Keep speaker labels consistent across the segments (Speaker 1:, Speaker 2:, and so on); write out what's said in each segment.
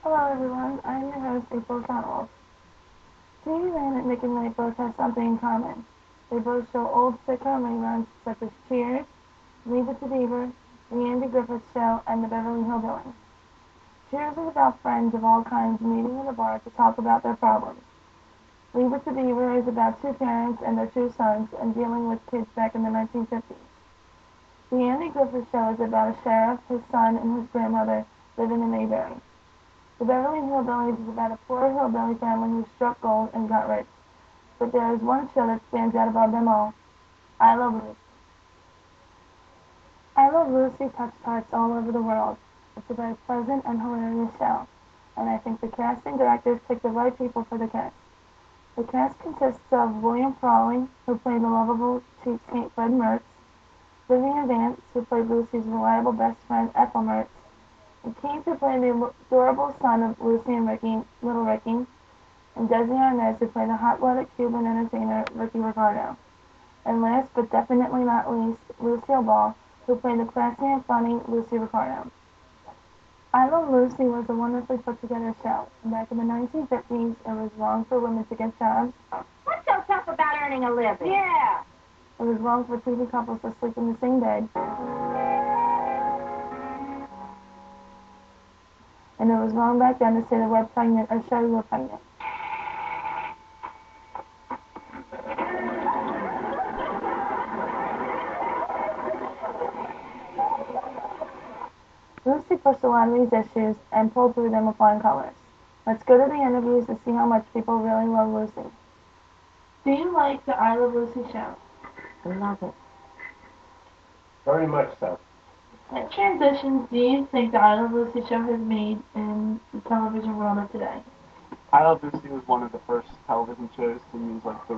Speaker 1: Hello everyone, I'm your host April Connell. Jamie Lynn and Nick and Ray both have something in common. They both show old sitcom reruns such as Cheers, Leave It to Beaver, The Andy Griffith Show, and The Beverly Hillbillies. Cheers is about friends of all kinds meeting in a bar to talk about their problems. Leave It to Beaver is about two parents and their two sons and dealing with kids back in the 1950s. The Andy Griffith Show is about a sheriff, his son, and his grandmother living in Mayberry. The Beverly Hillbillies is about a poor hillbilly family who struck gold and got rich. But there is one show that stands out above them all. I Love Lucy. I Love Lucy touched hearts all over the world. It's a very pleasant and hilarious show, and I think the cast and directors picked the right people for the cast. The cast consists of William Frawley, who played the lovable cheapskate Fred Mertz, Vivian Vance, who played Lucy's reliable best friend Ethel Mertz, and Keith, who played the adorable son of Lucy and Ricky, Little Ricky, and Desi Arnaz, who played the hot-blooded Cuban entertainer Ricky Ricardo. And last but definitely not least, Lucille Ball, who played the classy and funny Lucy Ricardo. I Love Lucy was a wonderfully put-together show. Back in the 1950s, it was wrong for women to get jobs.
Speaker 2: What's so tough about earning a living? Yeah.
Speaker 1: It was wrong for TV couples to sleep in the same bed. And it was wrong back then to say the word pregnant or show you were pregnant. Lucy pushed a lot of these issues and pulled through them with flying colors. Let's go to the interviews to see how much people really love Lucy. Do you like the I Love Lucy show?
Speaker 2: I love it.
Speaker 3: Very much so.
Speaker 1: What transitions do you think the I Love Lucy show has made in the television world of today?
Speaker 4: I Love Lucy was one of the first television shows to use like the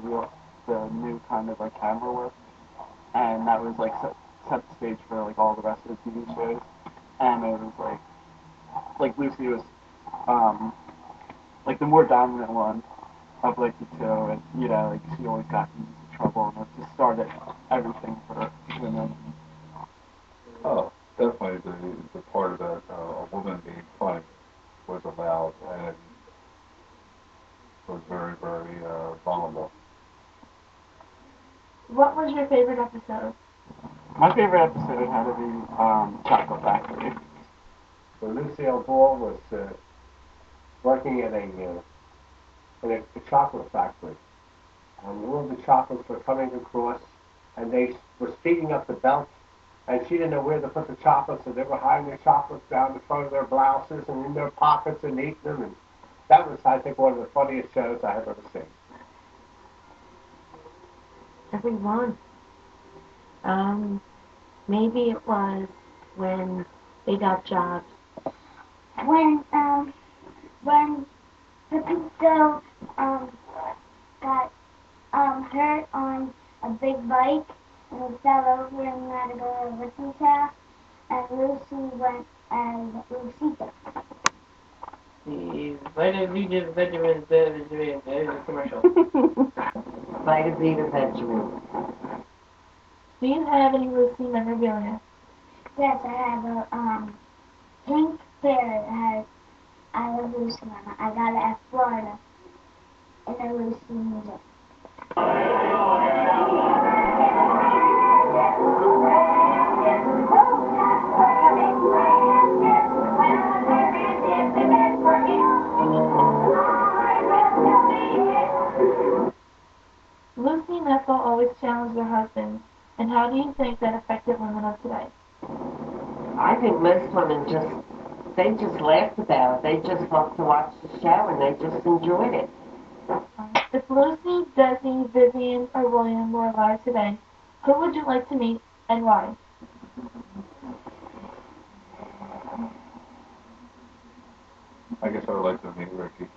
Speaker 4: new kind of like camera work, and that was like set the stage for like all the rest of the TV shows. And it was like Lucy was like the more dominant one of like the two, and like she always got into trouble, and it just started everything for women.
Speaker 3: Oh, definitely the part that a woman being funny was allowed and was very, very vulnerable.
Speaker 1: What was your favorite episode?
Speaker 4: My favorite episode had to be Chocolate Factory.
Speaker 3: So Lucille Ball was working at in a chocolate factory, and all the chocolates were coming across, and they were speeding up the belt, and she didn't know where to put the chocolates, so they were hiding their chocolates down the front of their blouses and in their pockets and eating them, and that was, I think, one of the funniest shows I have ever seen.
Speaker 2: Everyone. Maybe it was when they got jobs.
Speaker 5: When the Pinto got hurt on a big bike and he fell over and had to go to Ricky's house, and Lucy went as Lucita.
Speaker 6: The Vita Benjamin there's a commercial.
Speaker 2: Vita Benjamin.
Speaker 1: Do you have any Lucy memorabilia?
Speaker 5: Yes, I have a pink bear that has I Love Lucy on it. I got it at Florida in the Lucy Museum.
Speaker 1: Lucy and Ethel always challenged their husbands, and how do you think that affected women of today?
Speaker 2: I think most women they just laughed about it. They just loved to watch the show and they just enjoyed it.
Speaker 1: If Lucy, Desi, Vivian, or William were alive today, who would you like to meet and why?
Speaker 3: I guess I would like to meet Ricky.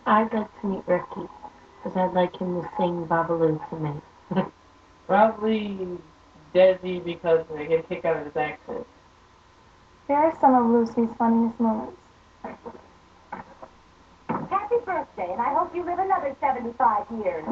Speaker 2: I'd like to meet Ricky because I'd like him to sing Babaloo to me.
Speaker 6: Probably Desi because I get a kick out of his accent.
Speaker 1: Here are some of Lucy's funniest moments.
Speaker 2: Happy birthday, and I hope you live another 75 years.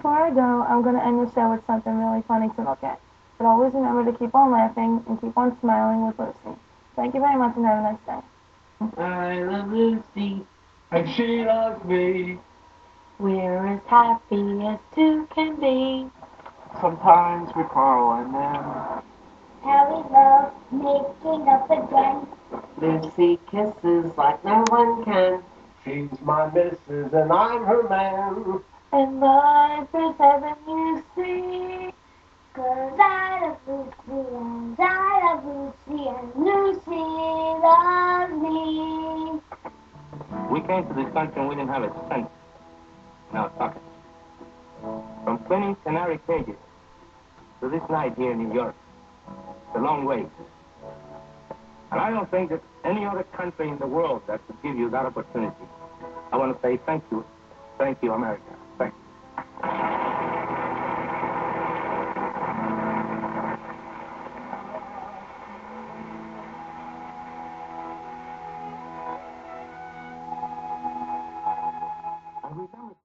Speaker 1: before I go, I'm going to end the show with something really funny to look at. But always remember to keep on laughing and keep on smiling with Lucy. Thank you very much and have a nice day.
Speaker 6: I love Lucy,
Speaker 3: And she loves me.
Speaker 6: we're as happy as two can be.
Speaker 4: Sometimes we quarrel and then
Speaker 5: How we love making up again.
Speaker 2: Lucy kisses like no one can.
Speaker 3: She's my missus and I'm her man.
Speaker 6: And life is heaven, you see.
Speaker 5: 'Cause I love Lucy and I love Lucy and Lucy loves me.
Speaker 7: We came to this country and we didn't have a cent in our pockets. From cleaning canary cages to this night here in New York, it's a long way. And I don't think that any other country in the world that could give you that opportunity. I want to say thank you, America. Thank you.